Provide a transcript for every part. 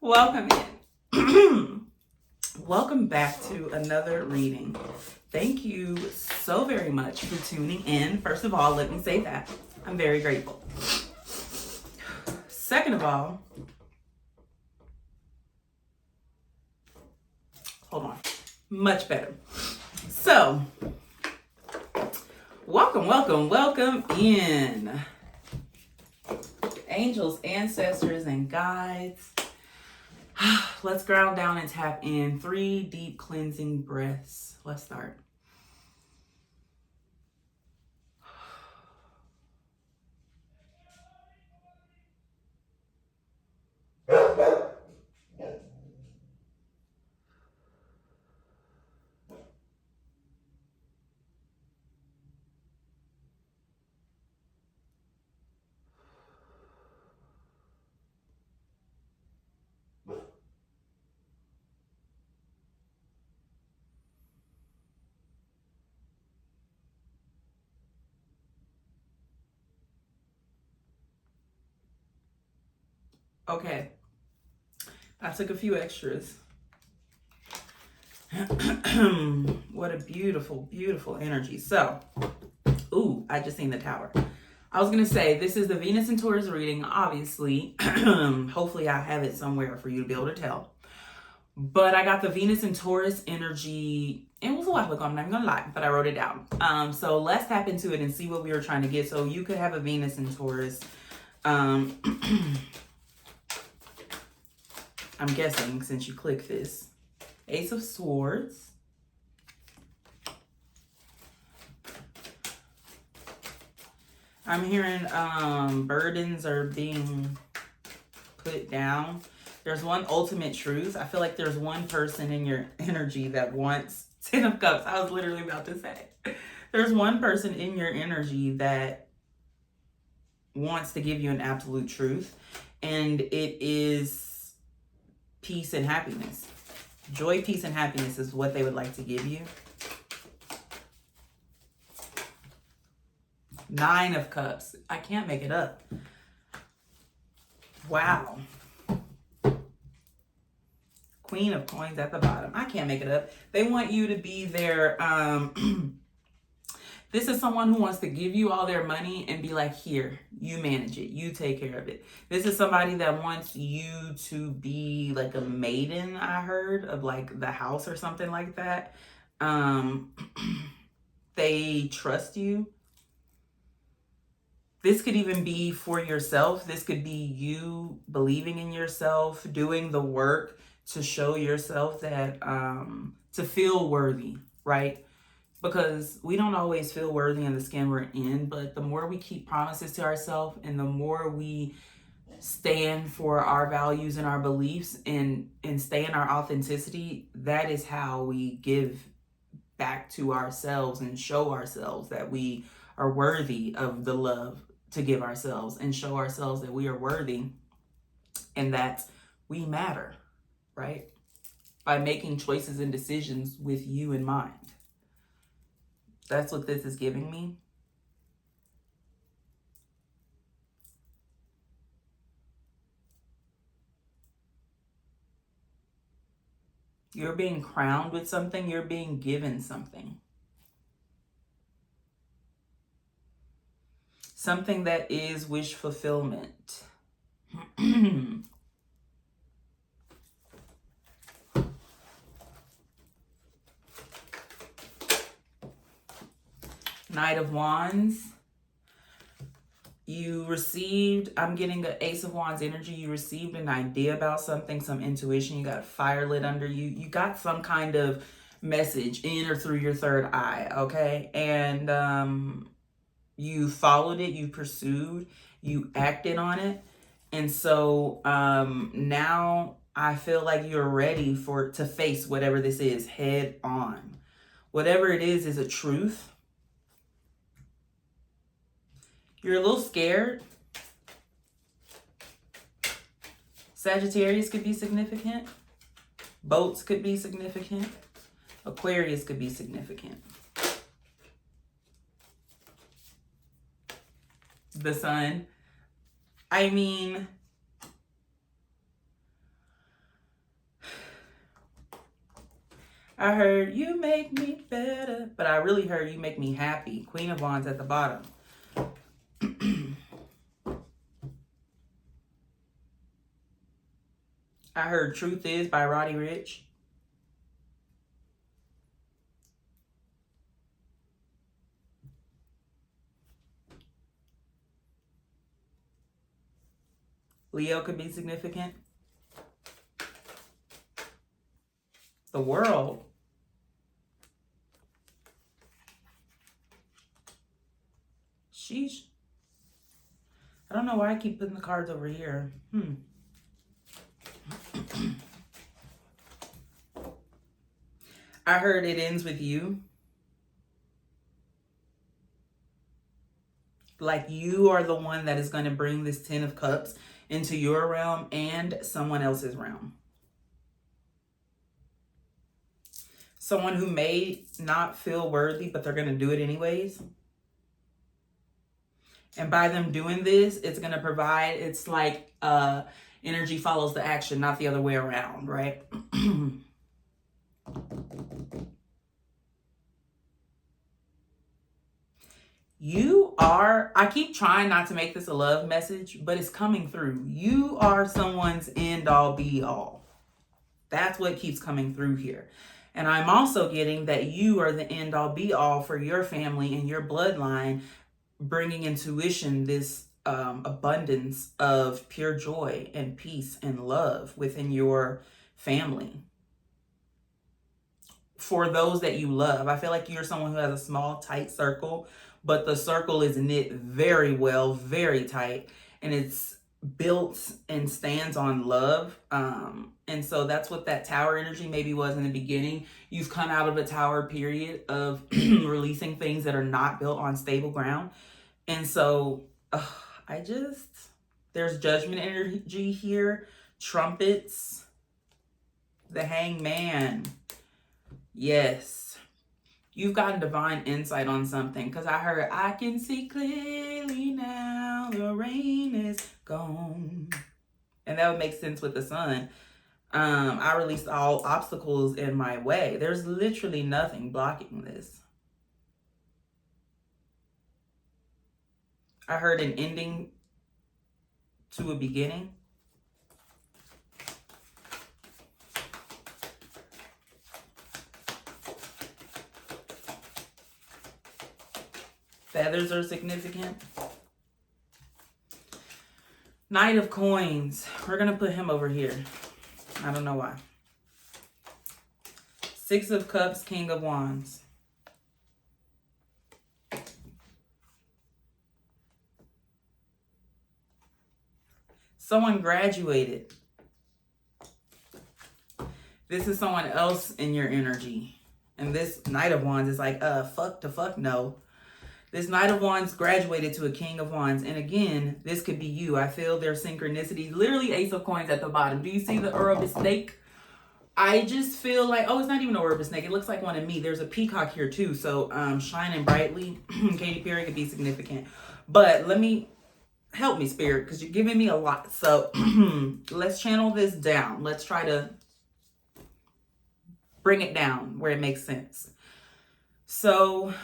Welcome in. Welcome back to another reading. Thank you so very much for tuning in. First of all, let me say that I'm very grateful. Second of all, hold on, much better. So, welcome in. Angels, ancestors, and guides. Let's ground down and tap in 3 deep cleansing breaths. Let's start. Okay, I took a few extras. What a beautiful, beautiful energy. So, I just seen the tower. I was going to say, this is the Venus and Taurus reading, obviously. Hopefully I have it somewhere for you to be able to tell. But I got the Venus and Taurus energy. It was a while ago, I'm not even going to lie, but I wrote it down. So let's tap into it and see what we were trying to get. So you could have a Venus and Taurus. I'm guessing, since you click this. Ace of Swords. I'm hearing burdens are being put down. There's one ultimate truth. I feel like there's one person in your energy that wants 10 of Cups. I was literally about to say. There's one person in your energy that wants to give you an absolute truth. And it is peace and happiness. Joy, peace, and happiness is what they would like to give you. 9 of Cups. I can't make it up. Wow. Queen of Coins at the bottom. I can't make it up. They want you to be their, this is someone who wants to give you all their money and be like, here, you manage it. You take care of it. This is somebody that wants you to be like a maiden, I heard, of like the house or something like that. They trust you. This could even be for yourself. This could be you believing in yourself, doing the work to show yourself that, to feel worthy, right? Because we don't always feel worthy in the skin we're in, but the more we keep promises to ourselves and the more we stand for our values and our beliefs and stay in our authenticity, that is how we give back to ourselves and show ourselves that we are worthy of the love to give ourselves and show ourselves that we are worthy and that we matter, right? By making choices and decisions with you in mind. That's what this is giving me. You're being crowned with something. You're being given something. Something that is wish fulfillment. Knight of Wands. You received, I'm getting an Ace of Wands energy. You received an idea about something, some intuition. You got a fire lit under you. You got some kind of message in or through your third eye, okay? And you followed it, you pursued, you acted on it. And so now I feel like you're ready to face whatever this is head on. Whatever it is a truth. You're a little scared. Sagittarius could be significant. Boats could be significant. Aquarius could be significant. The sun. I mean, I heard you make me better, but I really heard you make me happy. Queen of Wands at the bottom. I heard Truth Is by Roddy Ricch. Leo could be significant. The World. Sheesh. I don't know why I keep putting the cards over here. I heard It Ends With You. Like you are the one that is going to bring this 10 of Cups into your realm and someone else's realm. Someone who may not feel worthy, but they're going to do it anyways. And by them doing this, it's going to provide, it's like energy follows the action, not the other way around, right? You are, I keep trying not to make this a love message, but it's coming through. You are someone's end all be all. That's what keeps coming through here. And I'm also getting that you are the end all be all for your family and your bloodline, bringing intuition, this abundance of pure joy and peace and love within your family. For those that you love, I feel like you're someone who has a small, tight circle, but the circle is knit very well, very tight, and it's built and stands on love. And so that's what that tower energy maybe was in the beginning. You've come out of a tower period of releasing things that are not built on stable ground. And so there's judgment energy here, trumpets, the Hangman. Yes. You've gotten divine insight on something, because I heard, I can see clearly now, the rain is gone. And that would make sense with the sun. I released all obstacles in my way. There's literally nothing blocking this. I heard an ending to a beginning. Feathers are significant. Knight of Coins. We're going to put him over here. I don't know why. Six of Cups, King of Wands. Someone graduated. This is someone else in your energy. And this Knight of Wands is like, fuck no. This Knight of Wands graduated to a King of Wands. And again, this could be you. I feel their synchronicity. Literally Ace of Coins at the bottom. Do you see the Uranus snake? I just feel like, oh, it's not even a Uranus snake. It looks like one of me. There's a peacock here too. So shining brightly. Katy Perry could be significant. But help me, Spirit, because you're giving me a lot. So let's channel this down. Let's try to bring it down where it makes sense. So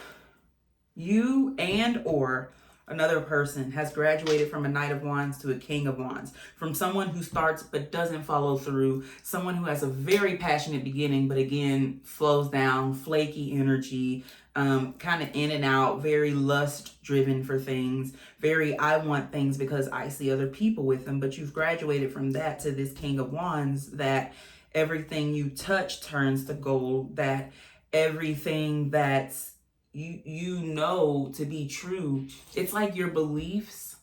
you and or another person has graduated from a Knight of Wands to a King of Wands. From someone who starts but doesn't follow through. Someone who has a very passionate beginning but again flows down, flaky energy, kind of in and out, very lust driven for things, very I want things because I see other people with them. But you've graduated from that to this King of Wands, that everything you touch turns to gold, that everything that's you know to be true, it's like your beliefs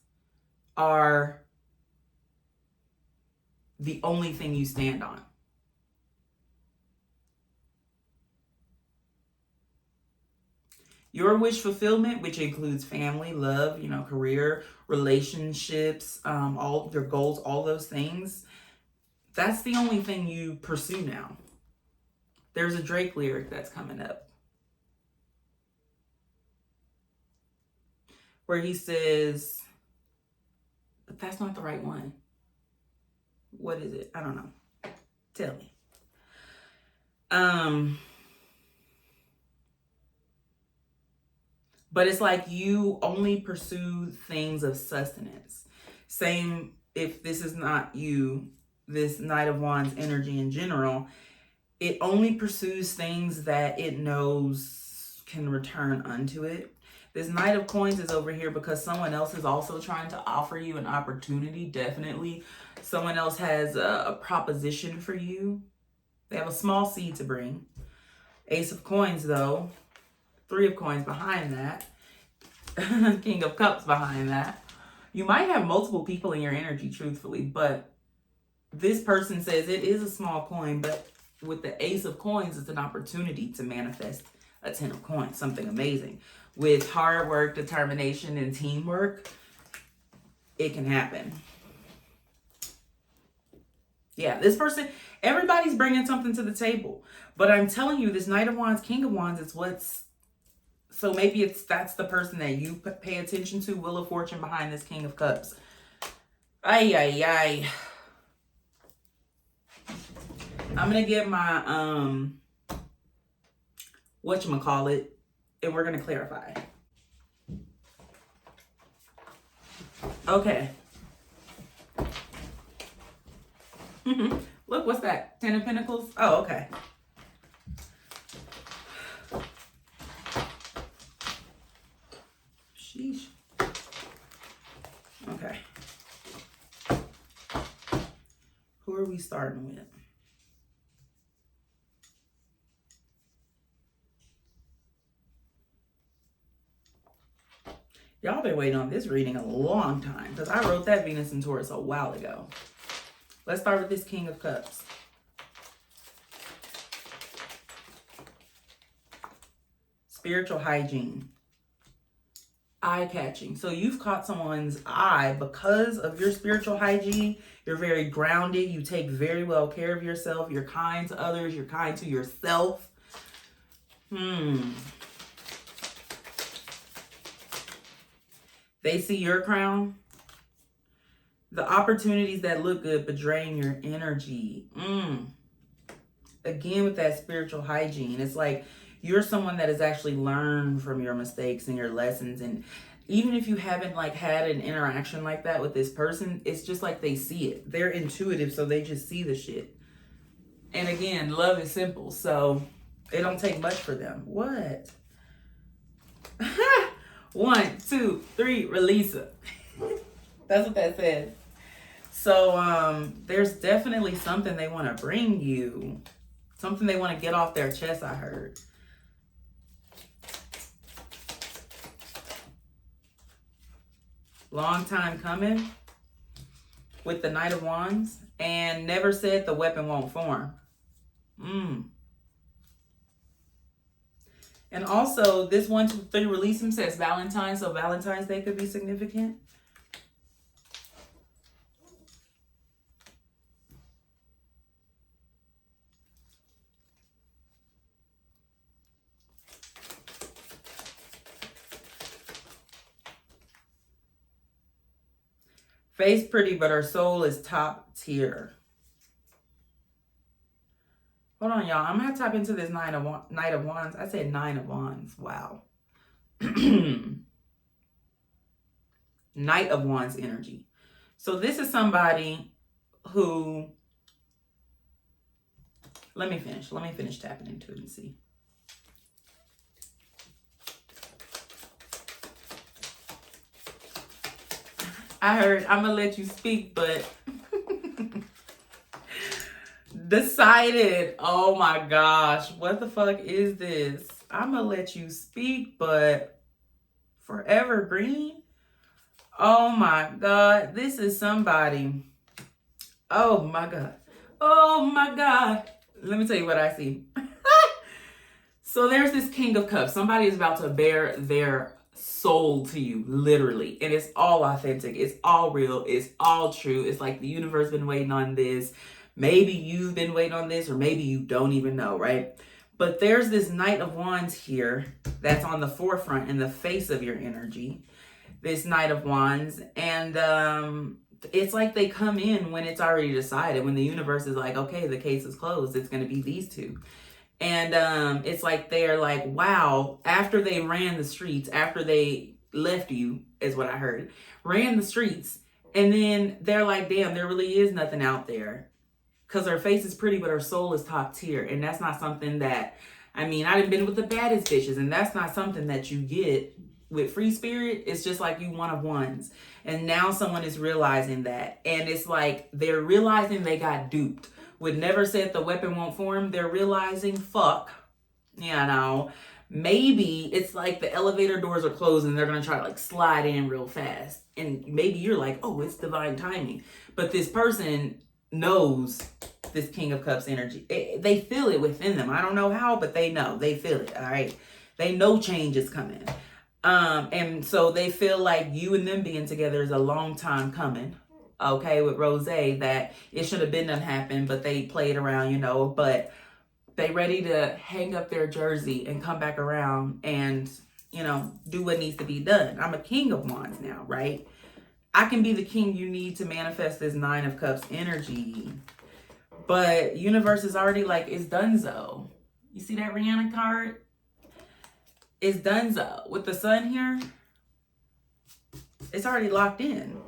are the only thing you stand on. Your wish fulfillment, which includes family, love, career, relationships, all your goals, all those things, that's the only thing you pursue now. There's a Drake lyric that's coming up where he says, but that's not the right one. What is it? I don't know. Tell me. But it's like you only pursue things of sustenance. Same if this is not you, this Knight of Wands energy in general, it only pursues things that it knows can return unto it. This Knight of Coins is over here because someone else is also trying to offer you an opportunity, definitely. Someone else has a proposition for you. They have a small seed to bring. Ace of Coins, though. Three of Coins behind that. King of Cups behind that. You might have multiple people in your energy, truthfully, but this person says it is a small coin, but with the Ace of Coins, it's an opportunity to manifest a 10 of Coins, something amazing. With hard work, determination, and teamwork, it can happen. Yeah, this person, everybody's bringing something to the table. But I'm telling you, this Knight of Wands, King of Wands, it's what's... So maybe that's the person that you pay attention to. Wheel of Fortune behind this King of Cups. Ay, ay, ay. I'm going to get my, whatchamacallit, and we're going to clarify. Okay. Look, what's that? 10 of Pentacles? Oh, okay. Sheesh. Okay. Who are we starting with? Y'all been waiting on this reading a long time because I wrote that Venus in Taurus a while ago. Let's start with this King of Cups. Spiritual hygiene. Eye-catching. So you've caught someone's eye because of your spiritual hygiene. You're very grounded. You take very well care of yourself. You're kind to others. You're kind to yourself. They see your crown. The opportunities that look good but drain your energy. Again, with that spiritual hygiene, it's like you're someone that has actually learned from your mistakes and your lessons. And even if you haven't like had an interaction like that with this person, it's just like they see it. They're intuitive, so they just see the shit. And again, love is simple, so it don't take much for them. What? 1, 2, 3, release it. That's what that says. So there's definitely something they want to bring you. Something they want to get off their chest, I heard. Long time coming with the Knight of Wands, and never said the weapon won't form. And also, this 1, 2, 3 release him says Valentine's, so Valentine's Day could be significant. Face pretty, but her soul is top tier. Hold on, y'all. I'm going to tap into this Knight of Wands. I said 9 of Wands. Wow. Knight of Wands energy. So this is somebody who... Let me finish tapping into it and see. I heard, I'm going to let you speak, but... Decided. Oh my gosh. What the fuck is this? I'm going to let you speak, but... Forever green? Oh my God. This is somebody. Oh my God. Oh my God. Let me tell you what I see. So there's this King of Cups. Somebody is about to bear their soul to you, literally. And it's all authentic. It's all real. It's all true. It's like the universe been waiting on this. Maybe you've been waiting on this, or maybe you don't even know, right? But there's this Knight of Wands here that's on the forefront in the face of your energy. This Knight of Wands. And it's like they come in when it's already decided. When the universe is like, okay, the case is closed. It's going to be these two. And it's like they're like, wow, after they ran the streets, after they left you, is what I heard, ran the streets, and then they're like, damn, there really is nothing out there. Because her face is pretty, but her soul is top tier. And that's not something that, I mean, I've been with the baddest bitches, and that's not something that you get with free spirit. It's just like you one of ones. And now someone is realizing that. And it's like they're realizing they got duped. Would never said the weapon won't form. They're realizing, fuck, you know, maybe it's like the elevator doors are closed and they're going to try to like slide in real fast. And maybe you're like, oh, it's divine timing. But this person knows this King of Cups energy. They feel it within them. I don't know how, but they know. They feel it, all right? They know change is coming. And so they feel like you and them being together is a long time coming. Okay, with Rose, that it should have been done happen, but they played around, you know, but they ready to hang up their jersey and come back around and, you know, do what needs to be done. I'm a King of Wands now, right? I can be the king you need to manifest this Nine of Cups energy. But universe is already like, it's donezo. You see that Rihanna card? It's donezo. With the sun here, it's already locked in.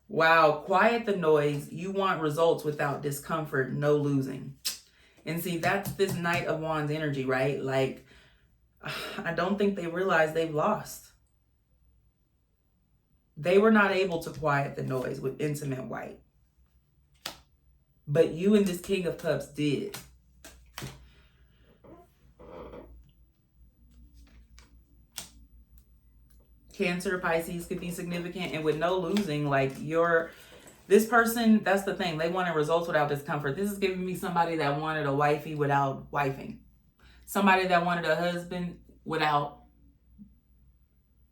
Wow, quiet the noise. You want results without discomfort, no losing. And see, that's this Knight of Wands energy, right? Like, I don't think they realize they've lost. They were not able to quiet the noise with Intimate White. But you and this King of Cups did. Cancer, Pisces could be significant, and with no losing, like this person, that's the thing. They wanted results without discomfort. This is giving me somebody that wanted a wifey without wifing. Somebody that wanted a husband without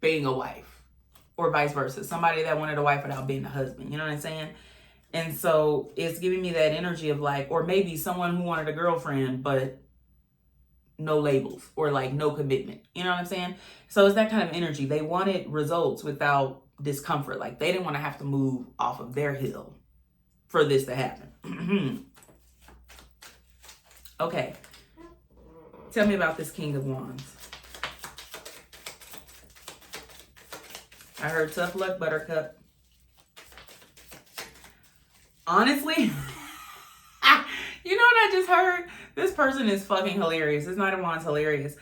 being a wife, or vice versa. Somebody that wanted a wife without being a husband. You know what I'm saying? And so it's giving me that energy of like, or maybe someone who wanted a girlfriend, but no labels or like no commitment. You know what I'm saying? So it's that kind of energy. They wanted results without discomfort. Like they didn't want to have to move off of their hill for this to happen. Okay. Tell me about this King of Wands. I heard tough luck, Buttercup. Honestly, you know what I just heard? This person is fucking hilarious. This Knight of Wands hilarious.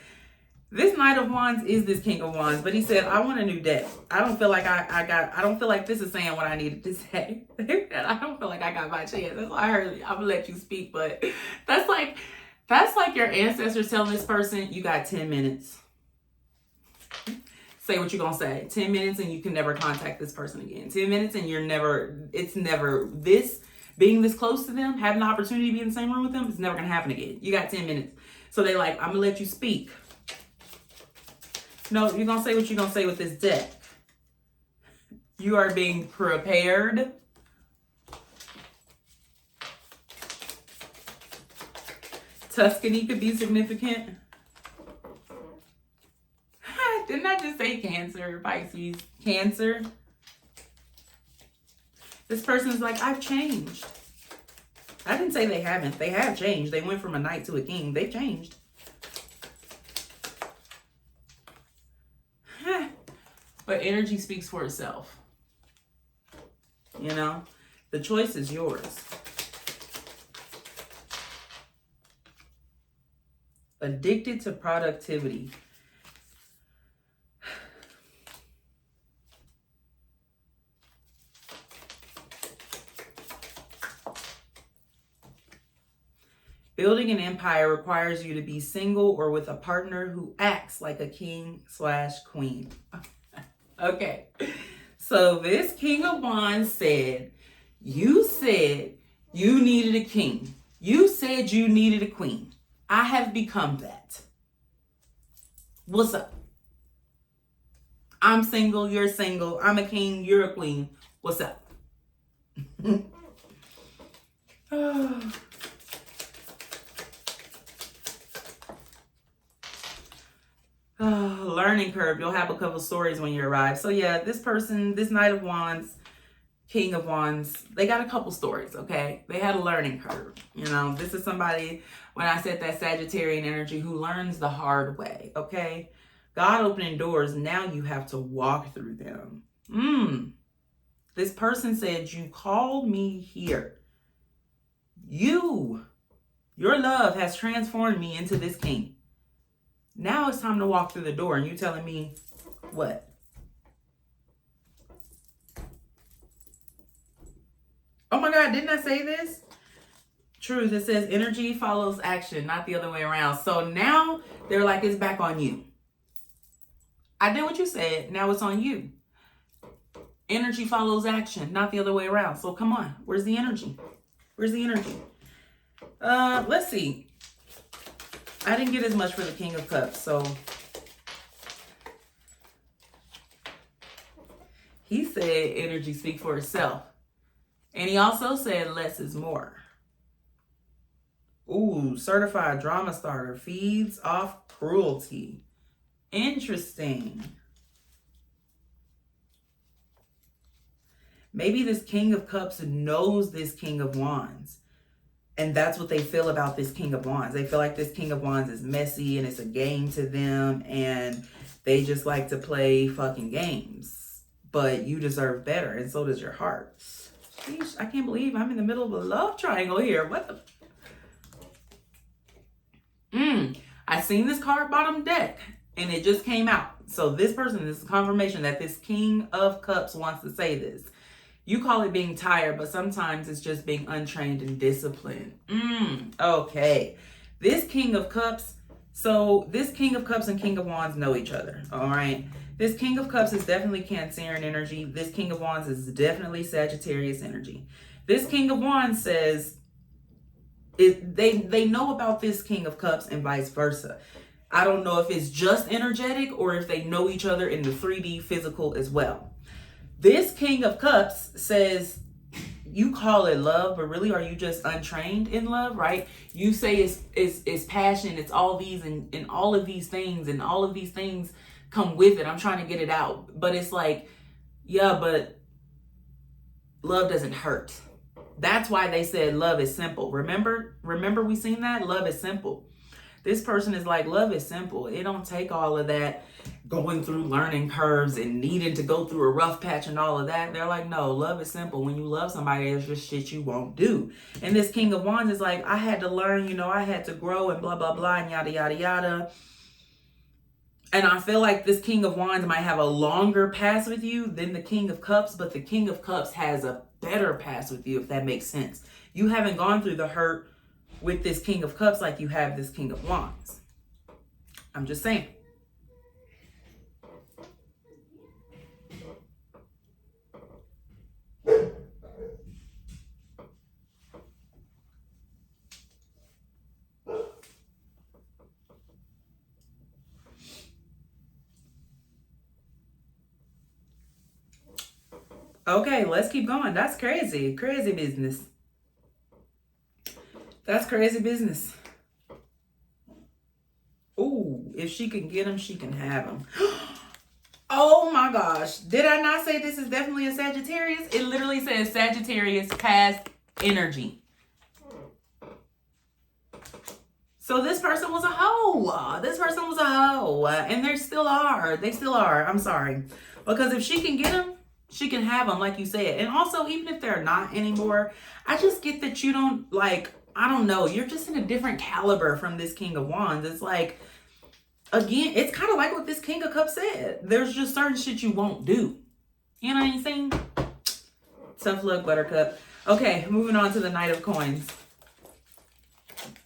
This Knight of Wands is this King of Wands, but he said, I want a new deck. I don't feel like I don't feel like this is saying what I needed to say. I don't feel like I got my chance. That's why I heard, I'm gonna let you speak, but that's like your ancestors telling this person, you got 10 minutes. Say what you're gonna say. 10 minutes and you can never contact this person again. 10 minutes and it's never this, being this close to them, having the opportunity to be in the same room with them, it's never gonna happen again. You got 10 minutes. So they like, I'm gonna let you speak. No, you're gonna say what you're gonna say with this deck. You are being prepared. Tuscany could be significant. Didn't I just say Cancer, Pisces? Cancer. This person's like, I've changed. I didn't say they haven't. They have changed. They went from a knight to a king. They've changed. But energy speaks for itself. You know? The choice is yours. Addicted to productivity. Building an empire requires you to be single or with a partner who acts like a king/queen. Okay. So this King of Wands said you needed a king. You said you needed a queen. I have become that. What's up? I'm single, you're single. I'm a king, you're a queen. What's up? Learning curve. You'll have a couple stories when you arrive. So yeah, this person, this Knight of Wands, King of Wands, they got a couple stories, okay? They had a learning curve. You know, this is somebody, when I said that Sagittarian energy, who learns the hard way, okay? God opening doors, now you have to walk through them. This person said, you called me here. Your love has transformed me into this king. Now it's time to walk through the door, and you telling me what? Oh my God, didn't I say this? Truth, it says energy follows action, not the other way around. So now they're like, it's back on you. I did what you said, now it's on you. Energy follows action, not the other way around. So come on, where's the energy? Where's the energy? Let's see. I didn't get as much for the King of Cups, so he said energy speak for itself. And he also said less is more. Ooh, certified drama starter, feeds off cruelty. Interesting. Maybe this King of Cups knows this King of Wands. And that's what they feel about this King of Wands. They feel like this King of Wands is messy and it's a game to them. And they just like to play fucking games. But you deserve better. And so does your heart. Sheesh, I can't believe I'm in the middle of a love triangle here. What the... I seen this card bottom deck. And it just came out. So this person, this is confirmation that this King of Cups wants to say this. You call it being tired, but sometimes it's just being untrained and disciplined. Okay. This King of Cups, so this King of Cups and King of Wands know each other, all right? This King of Cups is definitely Cancerian energy. This King of Wands is definitely Sagittarius energy. This King of Wands says, they know about this King of Cups and vice versa. I don't know if it's just energetic or if they know each other in the 3D physical as well. This King of Cups says, you call it love, but really are you just untrained in love, right? You say it's passion, it's all these and all of these things, and all of these things come with it. I'm trying to get it out. But it's like, yeah, but love doesn't hurt. That's why they said love is simple. Remember we seen that? Love is simple. This person is like, love is simple. It don't take all of that going through learning curves and needing to go through a rough patch and all of that. They're like, no, love is simple. When you love somebody, there's just shit you won't do. And this King of Wands is like, I had to learn, I had to grow and blah, blah, blah, and yada, yada, yada. And I feel like this King of Wands might have a longer pass with you than the King of Cups, but the King of Cups has a better pass with you, if that makes sense. You haven't gone through the hurt with this King of Cups like you have this King of Wands. I'm just saying. Okay, let's keep going. That's crazy. Crazy business. That's crazy business. Ooh, if she can get him, she can have him. Oh my gosh. Did I not say this is definitely a Sagittarius? It literally says Sagittarius past energy. So this person was a hoe. This person was a hoe. And they still are. They still are. I'm sorry. Because if she can get him, she can have him, like you said. And also, even if they're not anymore, I just get that you don't, like, I don't know. You're just in a different caliber from this King of Wands. It's like, again, it's kind of like what this King of Cups said. There's just certain shit you won't do. You know what I'm saying? Tough luck, Buttercup. Okay, moving on to the Knight of Coins.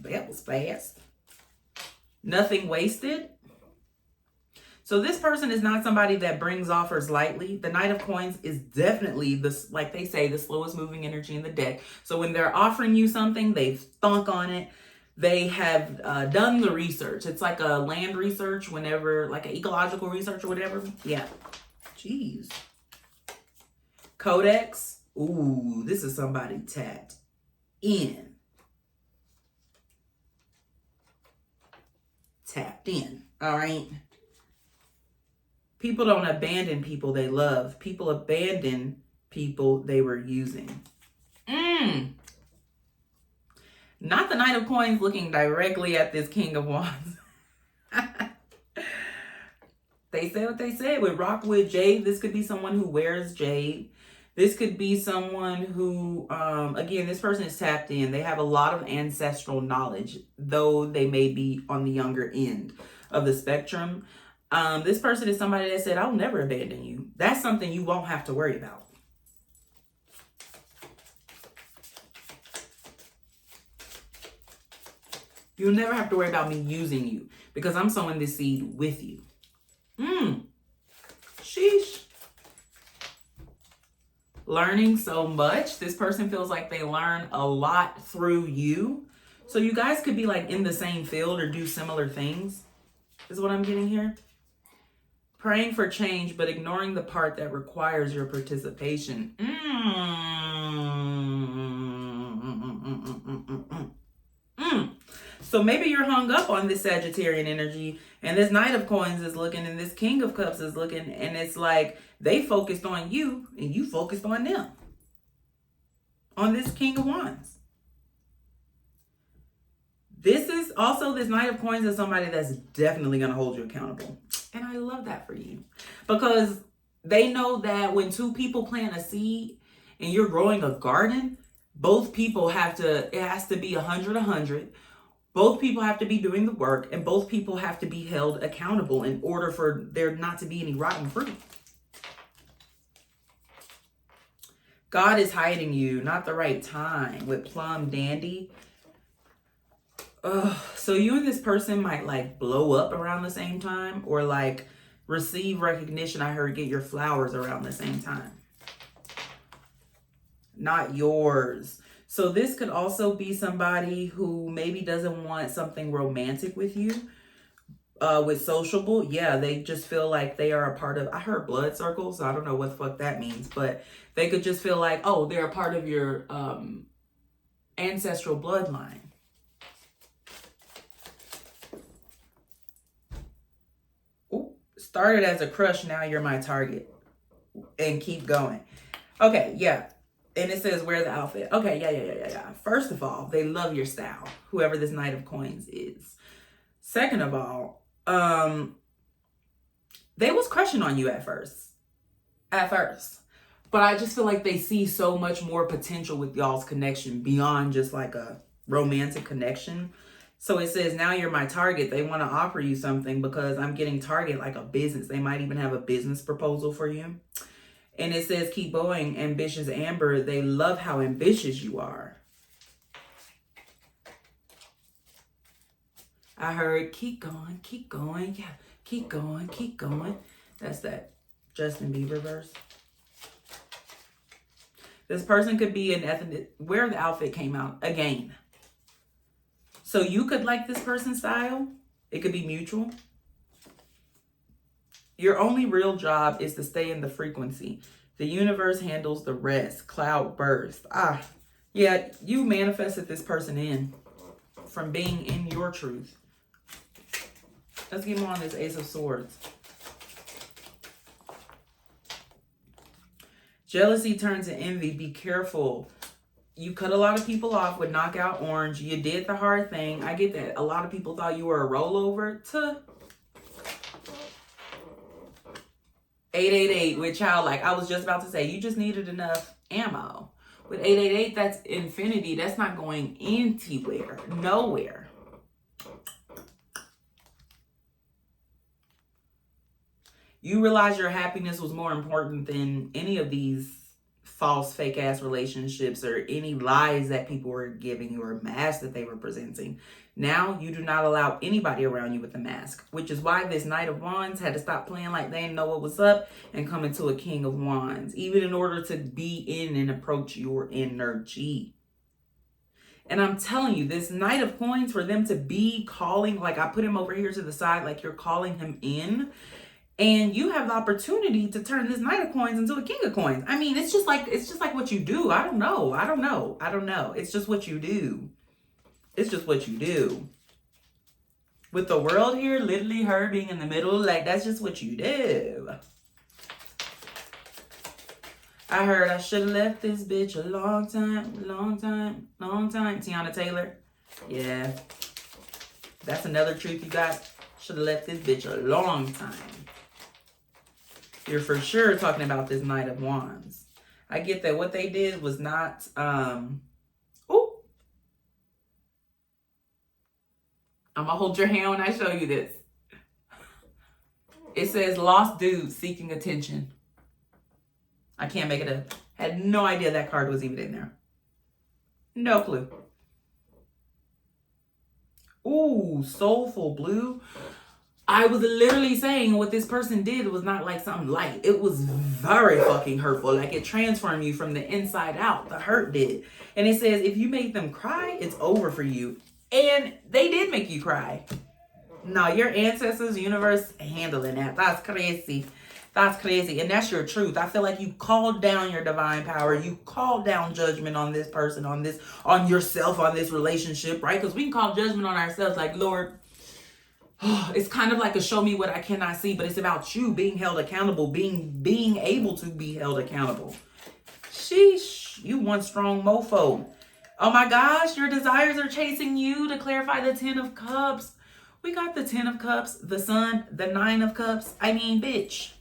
That was fast. Nothing wasted. So this person is not somebody that brings offers lightly. The Knight of Coins is definitely, like they say, the slowest moving energy in the deck. So when they're offering you something, they've thunk on it. They have done the research. It's like a land research whenever, like an ecological research or whatever. Yeah. Jeez. Codex. Ooh, this is somebody tapped in. Tapped in. All right. People don't abandon people they love. People abandon people they were using. Not the Knight of Coins looking directly at this King of Wands. They said what they said with Rockwood Jade. This could be someone who wears jade. This could be someone who, again, this person is tapped in. They have a lot of ancestral knowledge, though they may be on the younger end of the spectrum. This person is somebody that said, I'll never abandon you. That's something you won't have to worry about. You'll never have to worry about me using you because I'm sowing this seed with you. Sheesh. Learning so much. This person feels like they learn a lot through you. So you guys could be like in the same field or do similar things, is what I'm getting here. Praying for change, but ignoring the part that requires your participation. So maybe you're hung up on this Sagittarian energy, and this Knight of Coins is looking, and this King of Cups is looking, and it's like they focused on you, and you focused on them. On this King of Wands. This is also, this Knight of Coins is somebody that's definitely going to hold you accountable. And I love that for you. Because they know that when two people plant a seed and you're growing a garden, both people have to, it has to be 100-100. Both people have to be doing the work, and both people have to be held accountable in order for there not to be any rotten fruit. God is hiding you, not the right time, with Plum Dandy. So you and this person might like blow up around the same time, or like receive recognition. I heard get your flowers around the same time. Not yours. So this could also be somebody who maybe doesn't want something romantic with you, with sociable. Yeah, they just feel like they are a part of, I heard blood circles. So I don't know what the fuck that means, but they could just feel like, oh, they're a part of your ancestral bloodline. Ooh, started as a crush, now you're my target. And keep going. Okay, yeah. And it says, wear the outfit. Okay, yeah. First of all, they love your style, whoever this Knight of Coins is. Second of all, they was crushing on you at first. But I just feel like they see so much more potential with y'all's connection beyond just like a romantic connection. So it says, now you're my target. They want to offer you something because I'm getting target like a business. They might even have a business proposal for you. And it says, keep going, ambitious Amber. They love how ambitious you are. I heard, keep going. Yeah, keep going. That's that Justin Bieber verse. This person could be an ethnic, where the outfit came out again. So you could like this person's style. It could be mutual. Your only real job is to stay in the frequency. The universe handles the rest. Cloud burst. Yeah, you manifested this person in from being in your truth. Let's get more on this Ace of Swords. Jealousy turns to envy. Be careful. You cut a lot of people off with Knockout Orange. You did the hard thing. I get that. A lot of people thought you were a rollover. 888 with child, like I was just about to say, you just needed enough ammo. With 888, that's infinity. That's not going anywhere. Nowhere. You realize your happiness was more important than any of these false, fake-ass relationships or any lies that people were giving you or masks that they were presenting. Now, you do not allow anybody around you with a mask, which is why this Knight of Wands had to stop playing like they didn't know what was up and come into a King of Wands, even in order to be in and approach your energy. And I'm telling you, this Knight of Coins, for them to be calling, like I put him over here to the side, like you're calling him in, and you have the opportunity to turn this Knight of Coins into a King of Coins. I mean, it's just like what you do. I don't know. It's just what you do. It's just what you do. With the world here, literally her being in the middle, like that's just what you do. I heard I should have left this bitch a long time, long time, long time. Tiana Taylor. Yeah. That's another truth you got. Should have left this bitch a long time. You're for sure talking about this Knight of Wands. I get that what they did was not, oh. I'm going to hold your hand when I show you this. It says lost dude seeking attention. I can't make it up. Had no idea that card was even in there. No clue. Ooh, soulful blue. I was literally saying what this person did was not like something light. It was very fucking hurtful. Like it transformed you from the inside out. The hurt did. And it says if you make them cry, it's over for you. And they did make you cry. No, your ancestors, universe, handling that. That's crazy. That's crazy. And that's your truth. I feel like you called down your divine power. You called down judgment on this person, on yourself, on this relationship, right? Because we can call judgment on ourselves like, Lord, it's kind of like a show me what I cannot see, but it's about you being held accountable, being able to be held accountable. Sheesh, you one strong mofo. Oh my gosh, your desires are chasing you. To clarify the 10 of Cups. We got the 10 of Cups, the Sun, the 9 of Cups. I mean, bitch.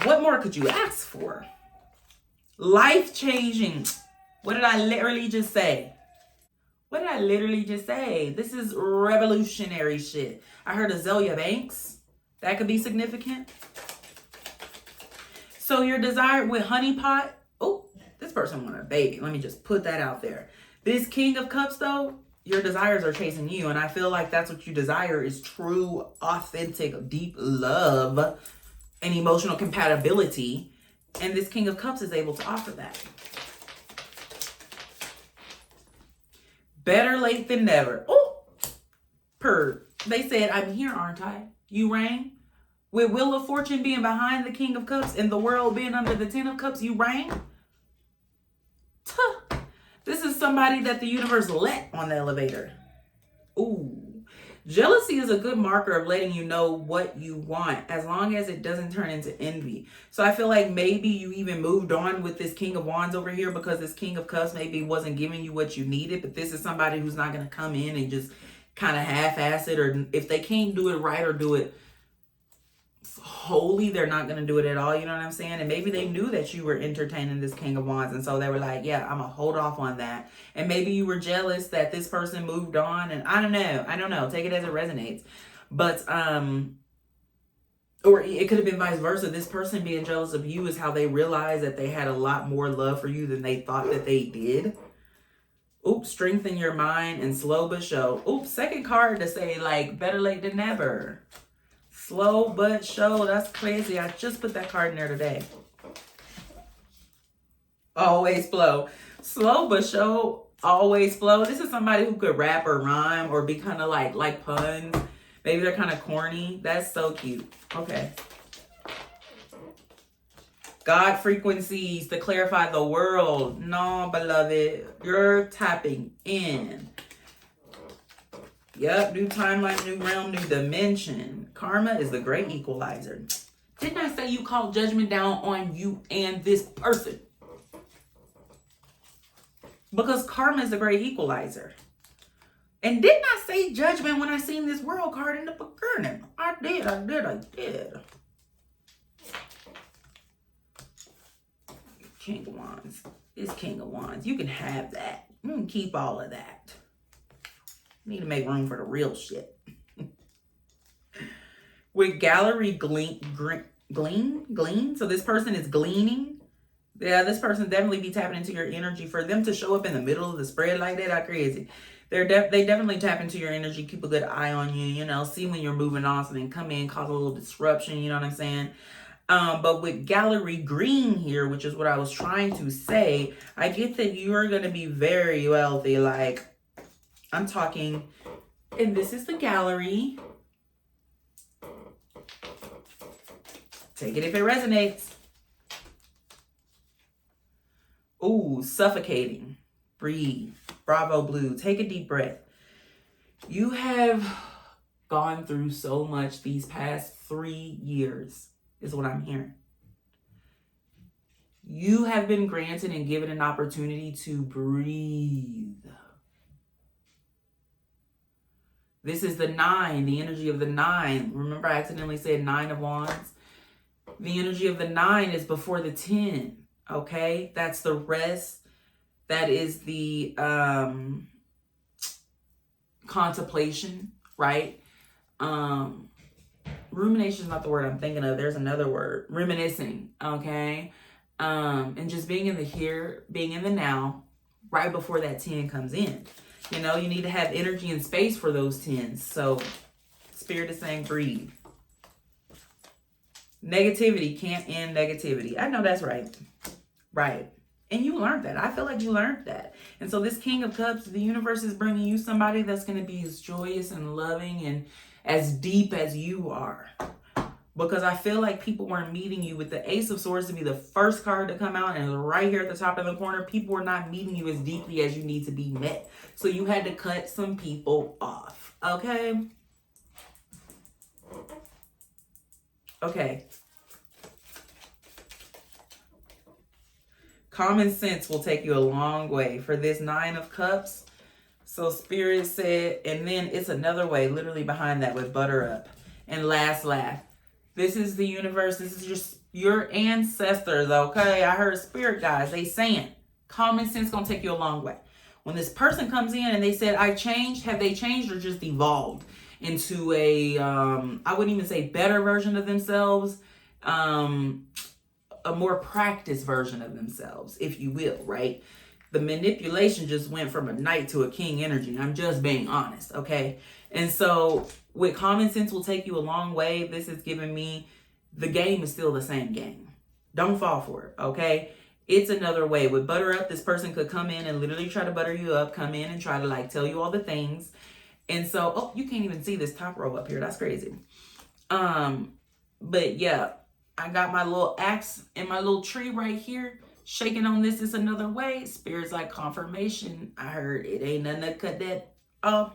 What more could you ask for? Life-changing. What did I literally just say? What did I literally just say? This is revolutionary shit. I heard Azealia Banks. That could be significant. So your desire with Honeypot. Oh, this person wanted a baby. Let me just put that out there. This King of Cups, though, your desires are chasing you. And I feel like that's what you desire is true, authentic, deep love and emotional compatibility. And this King of Cups is able to offer that. Better late than never. Oh, they said, I'm here, aren't I? You rang? With Wheel of Fortune being behind the King of Cups and the world being under the 10 of Cups, you rang? Tuh. This is somebody that the universe let on the elevator. Ooh. Jealousy is a good marker of letting you know what you want as long as it doesn't turn into envy. So I feel like maybe you even moved on with this King of Wands over here because this King of Cups maybe wasn't giving you what you needed. But this is somebody who's not going to come in and just kind of half-ass it. Or if they can't do it right or do it wholly, they're not going to do it at all. You know what I'm saying? And maybe they knew that you were entertaining this King of Wands. And so they were like, yeah, I'm going to hold off on that. And maybe you were jealous that this person moved on. And I don't know. Take it as it resonates. But, or it could have been vice versa. This person being jealous of you is how they realized that they had a lot more love for you than they thought that they did. Oops, strengthen your mind and slow but show. Oops, second card to say like better late than never. Slow but show. That's crazy. I just put that card in there today. Always flow. Slow but show. Always flow. This is somebody who could rap or rhyme or be kind of like puns. Maybe they're kind of corny. That's so cute. Okay. God frequencies to clarify the world. No, beloved. You're tapping in. Yep, new timeline, new realm, new dimension. Karma is the great equalizer. Didn't I say you called judgment down on you and this person? Because karma is the great equalizer. And didn't I say judgment when I seen this world card in the beginning? I did. King of Wands. It's King of Wands. You can have that. You can keep all of that. Need to make room for the real shit. With Gallery Glean. So this person is gleaning. Yeah, this person definitely be tapping into your energy. For them to show up in the middle of the spread like that, that's crazy. They definitely tap into your energy, keep a good eye on you, you know, see when you're moving on, so then come in, cause a little disruption, you know what I'm saying? But with Gallery Green here, which is what I was trying to say, I get that you're going to be very wealthy. Like, I'm talking, and this is the gallery. Take it if it resonates. Ooh, suffocating. Breathe. Bravo, Blue. Take a deep breath. You have gone through so much these past 3 years, is what I'm hearing. You have been granted and given an opportunity to breathe. This is the 9, the energy of the 9. Remember, I accidentally said 9 of Wands. The energy of the 9 is before the 10. Okay, that's the rest. That is the contemplation, right? Rumination is not the word I'm thinking of. There's another word, reminiscing. Okay, and just being in the here, being in the now, right before that 10 comes in. You know, you need to have energy and space for those 10s. So Spirit is saying breathe. Negativity can't end negativity. I know that's right. Right. And you learned that. I feel like you learned that. And so this King of Cups, the universe is bringing you somebody that's going to be as joyous and loving and as deep as you are. Because I feel like people weren't meeting you with the Ace of Swords to be the first card to come out, and right here at the top of the corner, people were not meeting you as deeply as you need to be met. So you had to cut some people off. Okay? Okay. Common sense will take you a long way for this 9 of Cups. So Spirit said, and then it's another way literally behind that with butter up and last laugh. This is the universe. This is just your ancestors, okay? I heard Spirit guys, they saying common sense gonna take you a long way. When this person comes in and they said, I changed, have they changed or just evolved into a, I wouldn't even say better version of themselves, a more practiced version of themselves, if you will, right? The manipulation just went from a knight to a king energy. I'm just being honest, okay? And so with common sense will take you a long way. This is giving me the game is still the same game. Don't fall for it, okay? It's another way. With butter up, this person could come in and literally try to butter you up, come in and try to like tell you all the things. And so, oh, you can't even see this top row up here. That's crazy. But yeah, I got my little axe and my little tree right here. Shaking on this is another way. Spirit's like confirmation. I heard it ain't nothing to cut that off.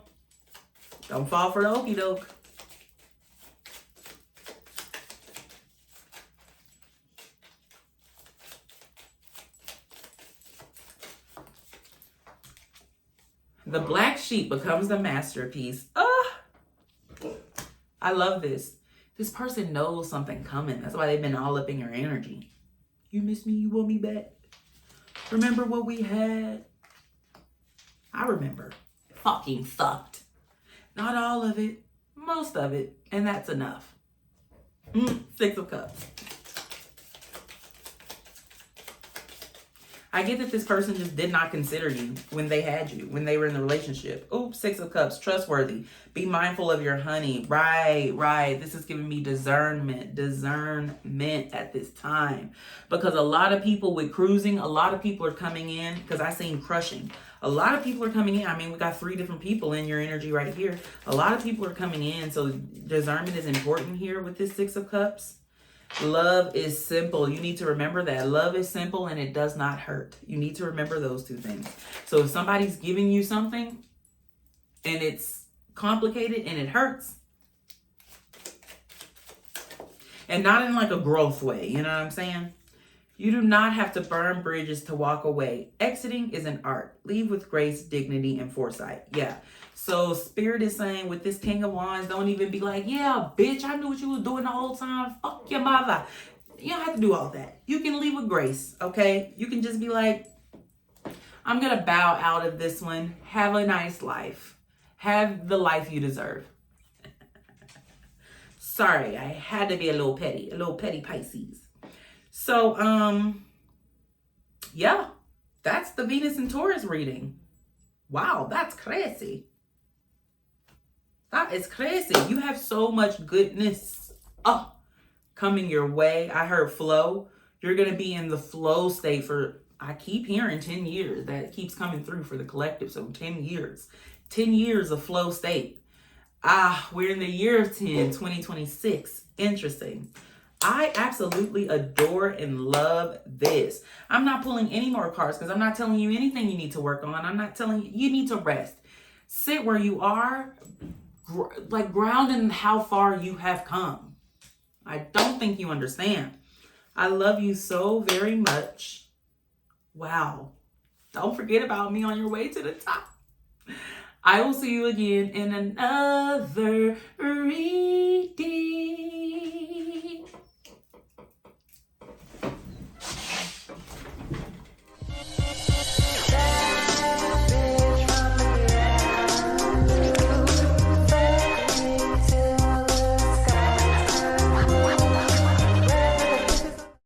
Don't fall for the okie doke. The black sheep becomes the masterpiece. I love this. This person knows something coming. That's why they've been all up in your energy. You miss me, you want me back. Remember what we had? I remember. Fucking sucked. Not all of it, most of it, and that's enough. 6 of Cups. I get that this person just did not consider you when they had you, when they were in the relationship. Oops, 6 of Cups, trustworthy. Be mindful of your honey. Right. This is giving me discernment at this time. Because a lot of people with cruising, a lot of people are coming in, because I seen crushing. A lot of people are coming in. I mean, we got 3 different people in your energy right here. A lot of people are coming in, so discernment is important here with this 6 of Cups. Love is simple. You need to remember that. Love is simple and it does not hurt. You need to remember those 2 things. So if somebody's giving you something and it's complicated and it hurts, and not in like a growth way, you know what I'm saying? You do not have to burn bridges to walk away. Exiting is an art. Leave with grace, dignity, and foresight. Yeah. So Spirit is saying with this King of Wands, don't even be like, yeah, bitch, I knew what you was doing the whole time. Fuck your mother. You don't have to do all that. You can leave with grace, okay? You can just be like, I'm going to bow out of this one. Have a nice life. Have the life you deserve. Sorry, I had to be a little petty Pisces. So, yeah, that's the Venus and Taurus reading. Wow, that's crazy. That is crazy. You have so much goodness coming your way. I heard flow. You're going to be in the flow state for, I keep hearing 10 years. That keeps coming through for the collective. So 10 years. 10 years of flow state. We're in the year of 2026. Interesting. I absolutely adore and love this. I'm not pulling any more cards because I'm not telling you anything you need to work on. I'm not telling you, you need to rest. Sit where you are, like ground in how far you have come. I don't think you understand. I love you so very much. Wow. Don't forget about me on your way to the top. I will see you again in another read.